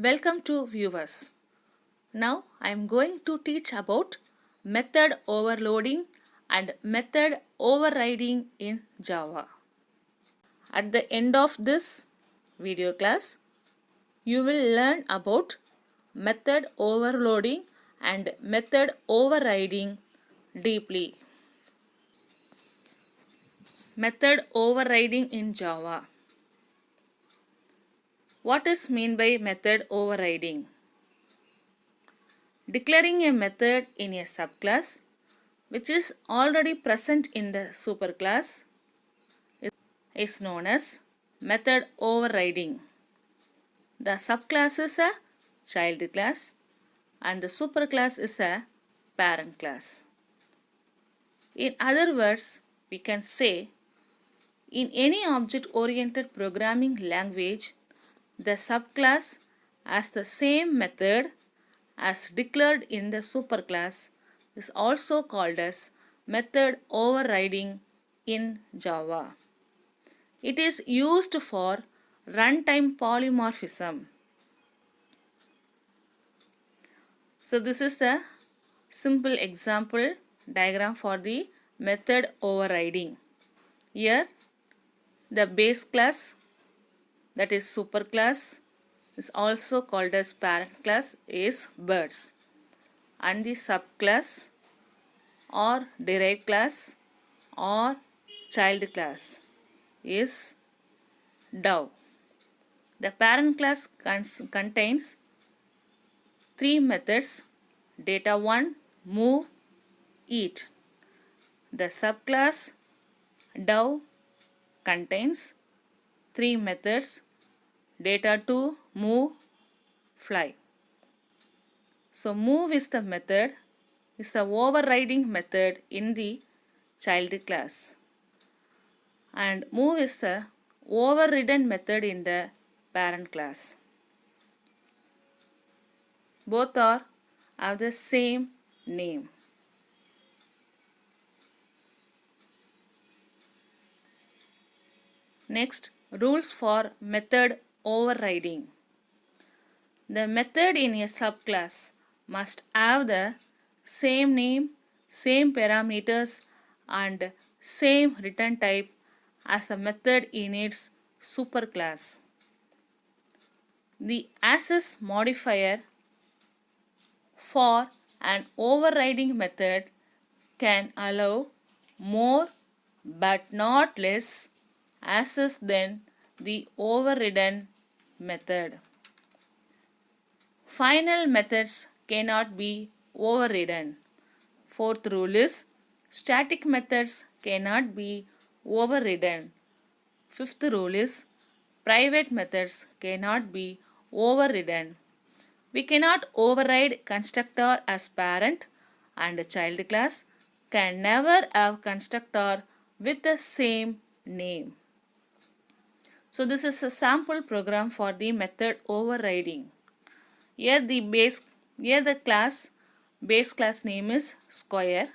Welcome to viewers. Now I am going to teach about method overloading and method overriding in Java. At the end of this video class, you will learn about method overloading and method overriding deeply. Method overriding in Java. What is mean by method overriding? Declaring a method in a subclass which is already present in the superclass is known as method overriding. The subclass is a child class and the superclass is a parent class. In other words, we can say in any object-oriented programming language, the subclass has the same method as declared in the superclass is also called as method overriding in Java. It is used for runtime polymorphism. So this is the simple example diagram for the method overriding. Here the base class, that is superclass, is also called as parent class, is birds, and the subclass or derived class or child class is dove. The parent class contains three methods: data1, move, eat. The subclass dove contains three methods: data2, move, fly. So move is the method, is the overriding method in the child class, and move is the overridden method in the parent class. Both have the same name. Next, rules for method overriding. The method in a subclass must have the same name, same parameters and same return type as the method in its superclass. The access modifier for an overriding method can allow more but not less access than the overridden method. Final methods cannot be overridden. Fourth rule is static methods cannot be overridden. Fifth rule is private methods cannot be overridden. We cannot override constructor as parent, and a child class can never have constructor with the same name. So this is a sample program for the method overriding. Here the base class name is square.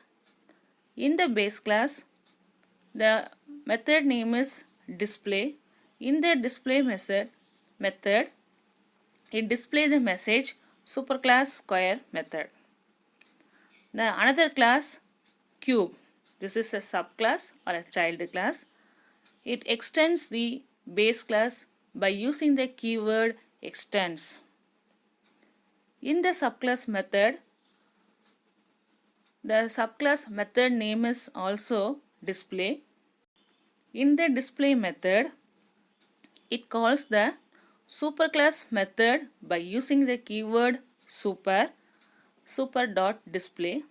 In the base class, the method name is display. In the display method, it display the message superclass square method. The another class cube. This is a subclass or a child class. It extends the base class by using the keyword extends. In the subclass method, the subclass method name is also display. In the display method, it calls the superclass method by using the keyword super.display,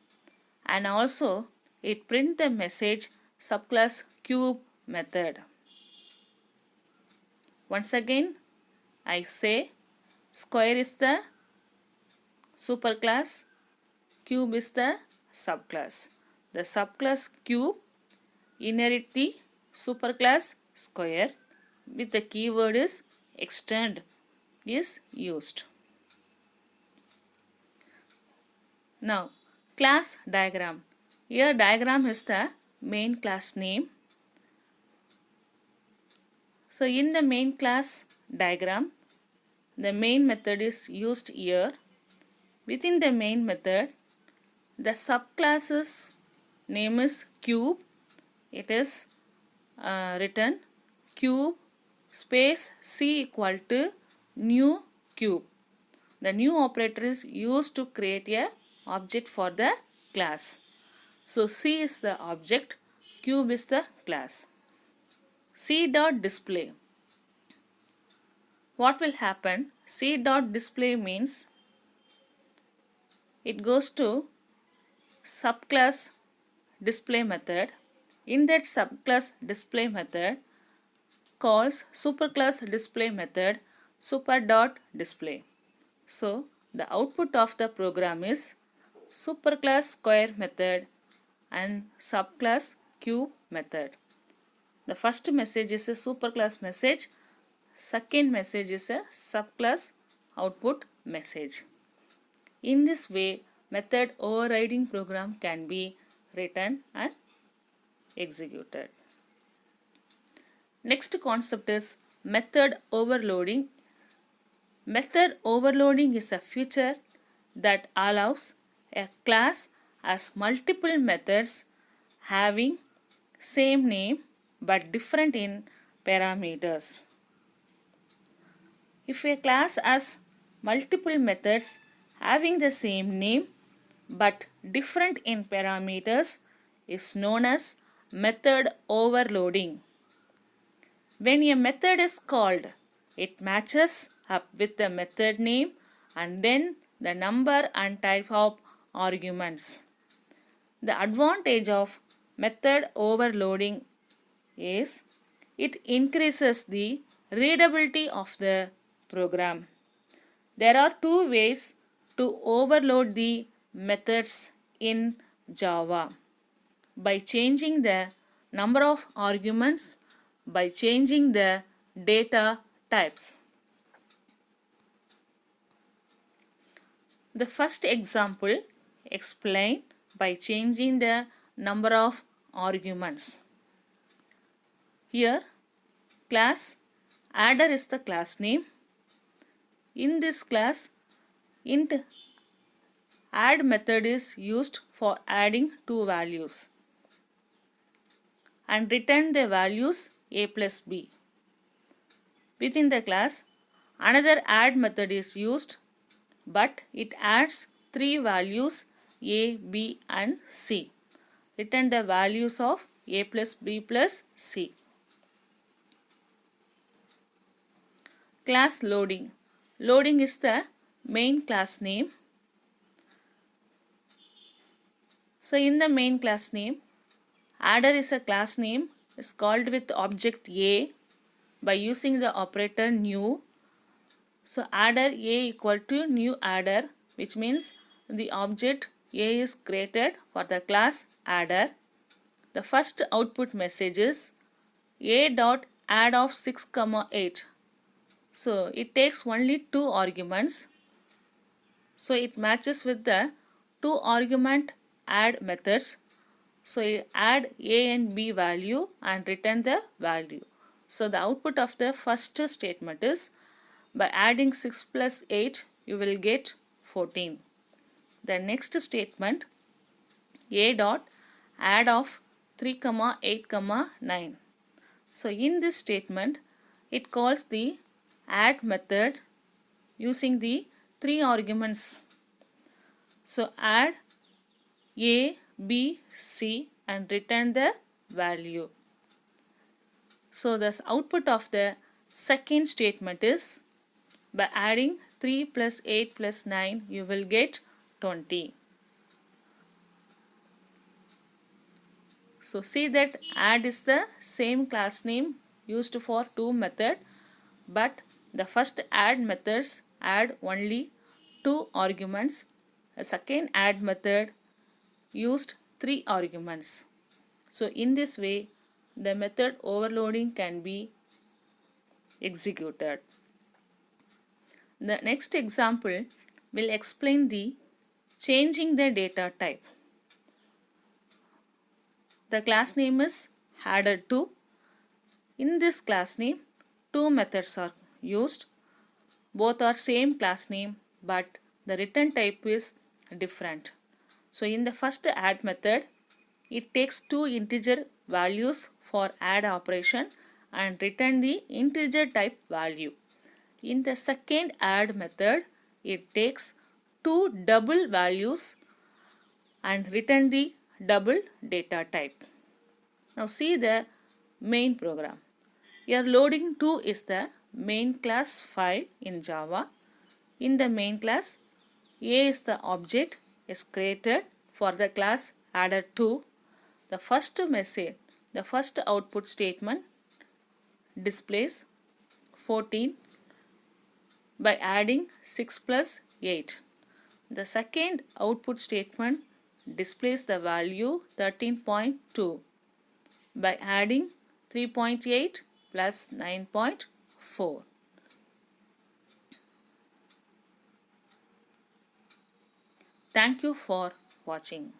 and also it print the message subclass cube method. Once again, I say square is the superclass, cube is the subclass. The subclass cube inherit the superclass square with the keyword is extend is used. Now class diagram. Here diagram is the main class name. So in the main class diagram, The main method is used here. Within the main method, the subclass's name is cube. It is written cube space c equal to new cube. The new operator is used to create a object for the class. So c is the object, cube is the class. C dot display. What will happen? C dot display means it goes to subclass display method. In that subclass display method calls superclass display method super dot display. So the output of the program is superclass square method and subclass cube method. The first message is a superclass message. Second message is a subclass output message. In this way, method overriding program can be written and executed. Next concept is method overloading. Method overloading is a feature that allows a class as multiple methods having same name but different in parameters. If a class has multiple methods having the same name but different in parameters is known as method overloading. When a method is called, it matches up with the method name and then the number and type of arguments. The advantage of method overloading is it increases the readability of the program. There are two ways to overload the methods in Java: by changing the number of arguments, by changing the data types. The first example explained by changing the number of arguments. Here, class adder is the class name. In this class, int add method is used for adding two values and return the values a plus b. Within the class, another add method is used, but it adds three values a, b and c. Return the values of a plus b plus c. Class loading. Loading is the main class name. So in the main class name, adder is a class name is called with object a by using the operator new. So adder a equal to new adder, which means the object a is created for the class adder. The first output message is a dot add of 6, 8. So it takes only two arguments. So it matches with the two argument add methods. So you add a and b value and return the value. So the output of the first statement is by adding 6 plus 8 you will get 14. The next statement a dot add of 3, 8, 9. So in this statement it calls the add method using the three arguments. So add a, b, c and return the value. So the output of the second statement is by adding 3 plus 8 plus 9 you will get 20. So see that add is the same class name used for two methods, but the first add methods add only two arguments. The second add method used three arguments. So in this way the method overloading can be executed. The next example will explain the changing the data type. The class name is header2. In this class name, two methods are used. Both are same class name, but the return type is different. So in the first add method, it takes two integer values for add operation and return the integer type value. In the second add method, it takes two double values and return the double data type. Now see the main program. Here loading 2 is the main class file in Java. In the main class, A is the object is created for the class adder2. The first message, the first output statement displays 14 by adding 6 plus 8. The second output statement displays the value 13.2 by adding 3.8 plus 9.4. Thank you for watching.